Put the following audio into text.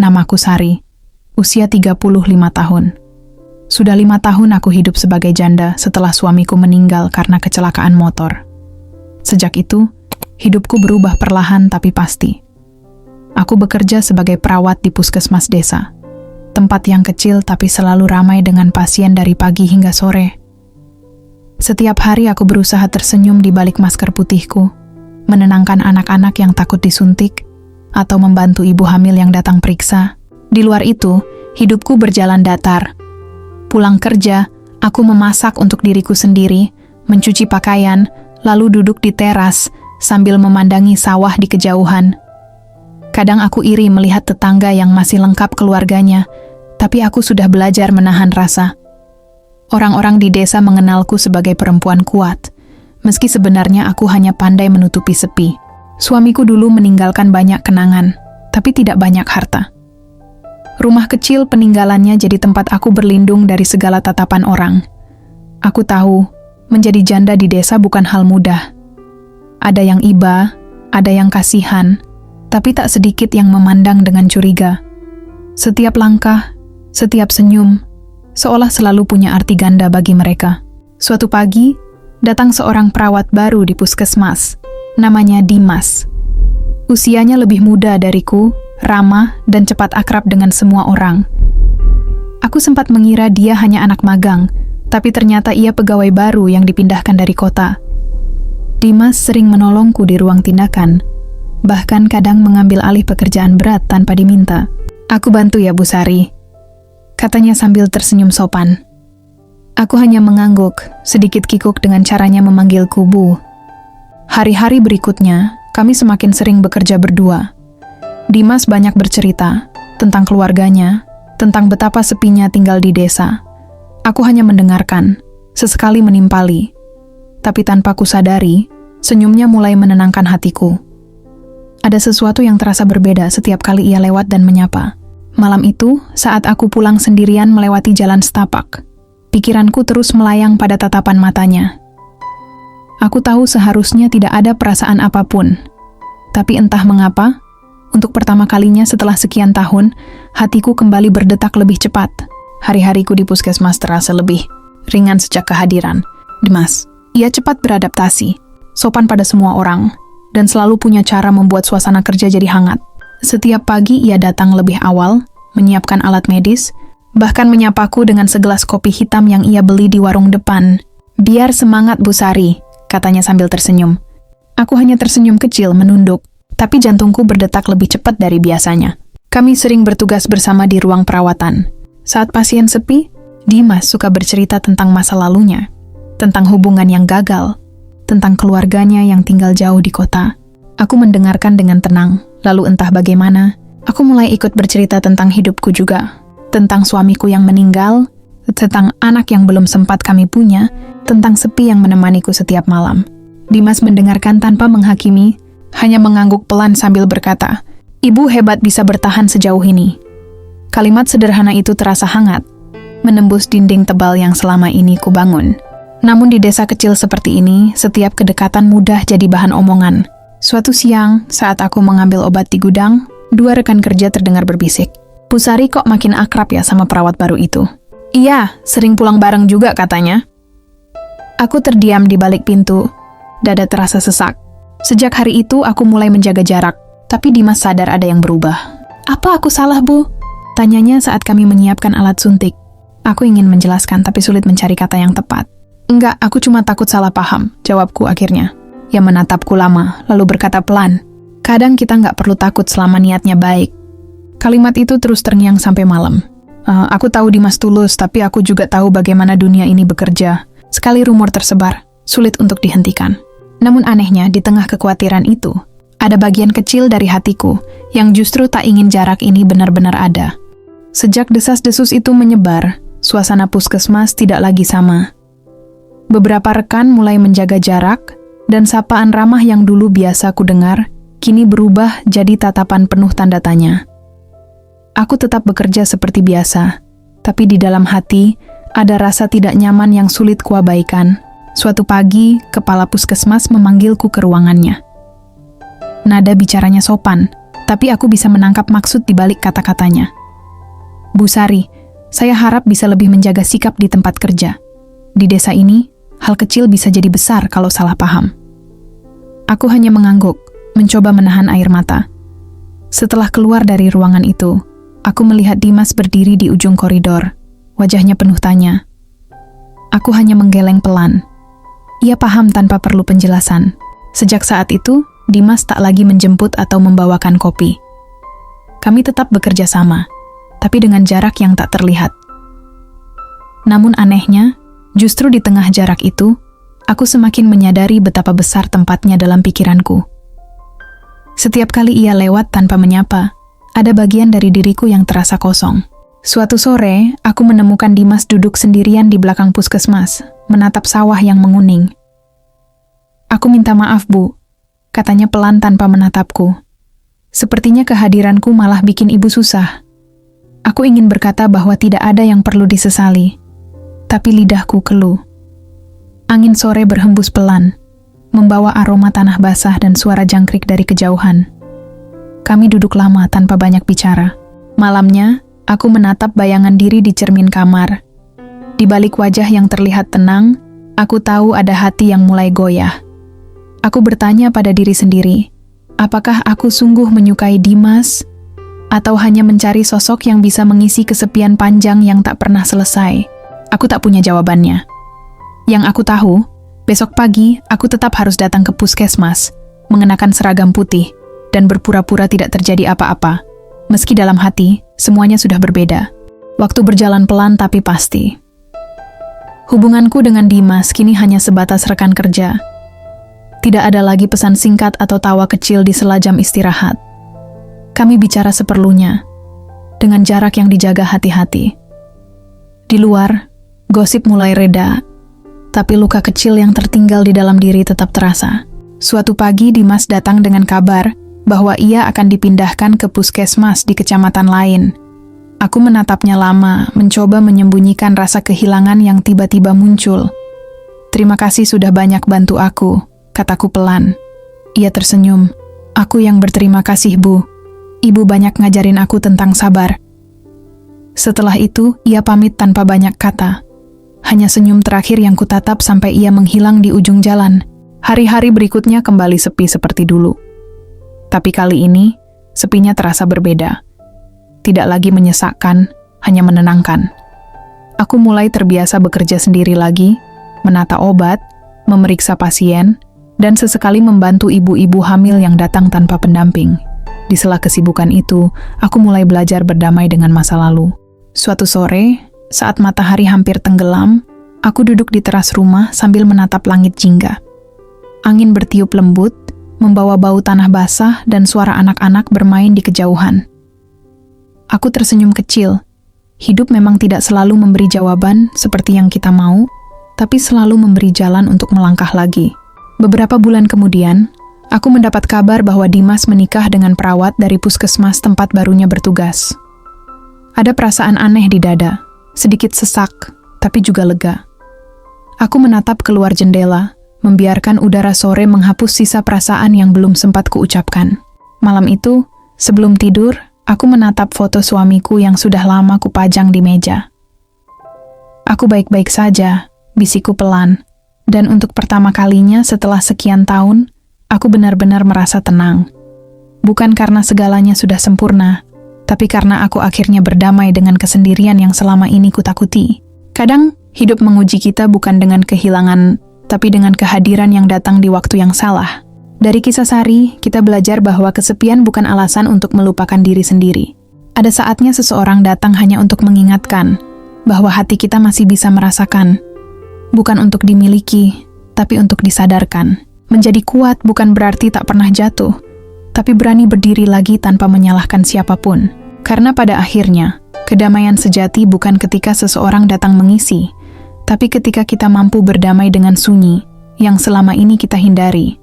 Namaku Sari, usia 35 tahun. Sudah 5 tahun aku hidup sebagai janda setelah suamiku meninggal karena kecelakaan motor. Sejak itu, hidupku berubah perlahan tapi pasti. Aku bekerja sebagai perawat di puskesmas desa. Tempat yang kecil tapi selalu ramai dengan pasien dari pagi hingga sore. Setiap hari aku berusaha tersenyum di balik masker putihku, menenangkan anak-anak yang takut disuntik, atau membantu ibu hamil yang datang periksa. Di luar itu, hidupku berjalan datar. Pulang kerja, aku memasak untuk diriku sendiri, mencuci pakaian, lalu duduk di teras sambil memandangi sawah di kejauhan. Kadang aku iri melihat tetangga yang masih lengkap keluarganya, tapi aku sudah belajar menahan rasa. Orang-orang di desa mengenalku sebagai perempuan kuat, meski sebenarnya aku hanya pandai menutupi sepi. Suamiku dulu meninggalkan banyak kenangan, tapi tidak banyak harta. Rumah kecil peninggalannya jadi tempat aku berlindung dari segala tatapan orang. Aku tahu, menjadi janda di desa bukan hal mudah. Ada yang iba, ada yang kasihan, tapi tak sedikit yang memandang dengan curiga. Setiap langkah, setiap senyum, seolah selalu punya arti ganda bagi mereka. Suatu pagi, datang seorang perawat baru di puskesmas, namanya Dimas. Usianya lebih muda dariku, ramah dan cepat akrab dengan semua orang. Aku sempat mengira dia hanya anak magang, tapi ternyata ia pegawai baru yang dipindahkan dari kota. Dimas sering menolongku di ruang tindakan, bahkan kadang mengambil alih pekerjaan berat tanpa diminta. "Aku bantu ya, Bu Sari," katanya sambil tersenyum sopan. Aku hanya mengangguk, sedikit kikuk dengan caranya memanggilku Bu. Hari-hari berikutnya, kami semakin sering bekerja berdua. Dimas banyak bercerita tentang keluarganya, tentang betapa sepinya tinggal di desa. Aku hanya mendengarkan, sesekali menimpali. Tapi tanpa kusadari, senyumnya mulai menenangkan hatiku. Ada sesuatu yang terasa berbeda setiap kali ia lewat dan menyapa. Malam itu, saat aku pulang sendirian melewati jalan setapak, pikiranku terus melayang pada tatapan matanya. Aku tahu seharusnya tidak ada perasaan apapun. Tapi entah mengapa, untuk pertama kalinya setelah sekian tahun, hatiku kembali berdetak lebih cepat. Hari-hariku di puskesmas terasa lebih ringan sejak kehadiran Dimas. Ia cepat beradaptasi, sopan pada semua orang, dan selalu punya cara membuat suasana kerja jadi hangat. Setiap pagi ia datang lebih awal, menyiapkan alat medis, bahkan menyapaku dengan segelas kopi hitam yang ia beli di warung depan. "Biar semangat, Bu Sari," katanya sambil tersenyum. Aku hanya tersenyum kecil menunduk, tapi jantungku berdetak lebih cepat dari biasanya. Kami sering bertugas bersama di ruang perawatan. Saat pasien sepi, Dimas suka bercerita tentang masa lalunya, tentang hubungan yang gagal, tentang keluarganya yang tinggal jauh di kota. Aku mendengarkan dengan tenang, lalu entah bagaimana, aku mulai ikut bercerita tentang hidupku juga, tentang suamiku yang meninggal, tentang anak yang belum sempat kami punya, tentang sepi yang menemaniku setiap malam. Dimas mendengarkan tanpa menghakimi, hanya mengangguk pelan sambil berkata, "Ibu hebat bisa bertahan sejauh ini." Kalimat sederhana itu terasa hangat, menembus dinding tebal yang selama ini kubangun. Namun di desa kecil seperti ini, setiap kedekatan mudah jadi bahan omongan. Suatu siang, saat aku mengambil obat di gudang, dua rekan kerja terdengar berbisik. "Bu Sari kok makin akrab ya sama perawat baru itu?" "Iya, sering pulang bareng juga katanya." Aku terdiam di balik pintu, dada terasa sesak. Sejak hari itu aku mulai menjaga jarak, tapi Dimas sadar ada yang berubah. "Apa aku salah, Bu?" tanyanya saat kami menyiapkan alat suntik. Aku ingin menjelaskan tapi sulit mencari kata yang tepat. "Enggak, aku cuma takut salah paham," jawabku akhirnya. Ia menatapku lama, lalu berkata pelan, "Kadang kita nggak perlu takut selama niatnya baik." Kalimat itu terus terngiang sampai malam. Aku tahu Dimas tulus, tapi aku juga tahu bagaimana dunia ini bekerja. Sekali rumor tersebar, sulit untuk dihentikan. Namun anehnya, di tengah kekhawatiran itu, ada bagian kecil dari hatiku yang justru tak ingin jarak ini benar-benar ada. Sejak desas-desus itu menyebar, suasana puskesmas tidak lagi sama. Beberapa rekan mulai menjaga jarak, dan sapaan ramah yang dulu biasa ku dengar, kini berubah jadi tatapan penuh tanda tanya. Aku tetap bekerja seperti biasa, tapi di dalam hati ada rasa tidak nyaman yang sulit kuabaikan. Suatu pagi, kepala puskesmas memanggilku ke ruangannya. Nada bicaranya sopan, tapi aku bisa menangkap maksud di balik kata-katanya. Bu Sari, saya harap bisa lebih menjaga sikap di tempat kerja. Di desa ini, hal kecil bisa jadi besar kalau salah paham. Aku hanya mengangguk, mencoba menahan air mata. Setelah keluar dari ruangan itu, aku melihat Dimas berdiri di ujung koridor. Wajahnya penuh tanya. Aku hanya menggeleng pelan. Ia paham tanpa perlu penjelasan. Sejak saat itu, Dimas tak lagi menjemput atau membawakan kopi. Kami tetap bekerja sama, tapi dengan jarak yang tak terlihat. Namun anehnya, justru di tengah jarak itu, aku semakin menyadari betapa besar tempatnya dalam pikiranku. Setiap kali ia lewat tanpa menyapa, ada bagian dari diriku yang terasa kosong. Suatu sore, aku menemukan Dimas duduk sendirian di belakang puskesmas, menatap sawah yang menguning. Aku minta maaf, Bu, katanya pelan tanpa menatapku. Sepertinya kehadiranku malah bikin ibu susah. Aku ingin berkata bahwa tidak ada yang perlu disesali, tapi lidahku keluh. Angin sore berhembus pelan, membawa aroma tanah basah dan suara jangkrik dari kejauhan. Kami duduk lama tanpa banyak bicara. Malamnya, aku menatap bayangan diri di cermin kamar. Di balik wajah yang terlihat tenang, aku tahu ada hati yang mulai goyah. Aku bertanya pada diri sendiri, apakah aku sungguh menyukai Dimas, atau hanya mencari sosok yang bisa mengisi kesepian panjang yang tak pernah selesai? Aku tak punya jawabannya. Yang aku tahu, besok pagi aku tetap harus datang ke puskesmas, mengenakan seragam putih, dan berpura-pura tidak terjadi apa-apa. Meski dalam hati, semuanya sudah berbeda. Waktu berjalan pelan tapi pasti. Hubunganku dengan Dimas kini hanya sebatas rekan kerja. Tidak ada lagi pesan singkat atau tawa kecil di sela jam istirahat. Kami bicara seperlunya, dengan jarak yang dijaga hati-hati. Di luar, gosip mulai reda, tapi luka kecil yang tertinggal di dalam diri tetap terasa. Suatu pagi Dimas datang dengan kabar bahwa ia akan dipindahkan ke puskesmas di kecamatan lain. Aku menatapnya lama, mencoba menyembunyikan rasa kehilangan yang tiba-tiba muncul. "Terima kasih sudah banyak bantu aku," kataku pelan. Ia tersenyum. "Aku yang berterima kasih, Bu. Ibu banyak ngajarin aku tentang sabar." Setelah itu, ia pamit tanpa banyak kata. Hanya senyum terakhir yang kutatap sampai ia menghilang di ujung jalan. Hari-hari berikutnya kembali sepi seperti dulu. Tapi kali ini, sepinya terasa berbeda. Tidak lagi menyesakkan, hanya menenangkan. Aku mulai terbiasa bekerja sendiri lagi, menata obat, memeriksa pasien, dan sesekali membantu ibu-ibu hamil yang datang tanpa pendamping. Di sela kesibukan itu, aku mulai belajar berdamai dengan masa lalu. Suatu sore, saat matahari hampir tenggelam, aku duduk di teras rumah sambil menatap langit jingga. Angin bertiup lembut, membawa bau tanah basah dan suara anak-anak bermain di kejauhan. Aku tersenyum kecil. Hidup memang tidak selalu memberi jawaban seperti yang kita mau, tapi selalu memberi jalan untuk melangkah lagi. Beberapa bulan kemudian, aku mendapat kabar bahwa Dimas menikah dengan perawat dari puskesmas tempat barunya bertugas. Ada perasaan aneh di dada, sedikit sesak, tapi juga lega. Aku menatap keluar jendela, membiarkan udara sore menghapus sisa perasaan yang belum sempat kuucapkan. Malam itu, sebelum tidur, aku menatap foto suamiku yang sudah lama kupajang di meja. "Aku baik-baik saja," bisikku pelan, dan untuk pertama kalinya setelah sekian tahun, aku benar-benar merasa tenang. Bukan karena segalanya sudah sempurna, tapi karena aku akhirnya berdamai dengan kesendirian yang selama ini kutakuti. Kadang, hidup menguji kita bukan dengan kehilangan, tapi dengan kehadiran yang datang di waktu yang salah. Dari kisah Sari, kita belajar bahwa kesepian bukan alasan untuk melupakan diri sendiri. Ada saatnya seseorang datang hanya untuk mengingatkan bahwa hati kita masih bisa merasakan. Bukan untuk dimiliki, tapi untuk disadarkan. Menjadi kuat bukan berarti tak pernah jatuh, tapi berani berdiri lagi tanpa menyalahkan siapapun. Karena pada akhirnya, kedamaian sejati bukan ketika seseorang datang mengisi, tapi ketika kita mampu berdamai dengan sunyi yang selama ini kita hindari.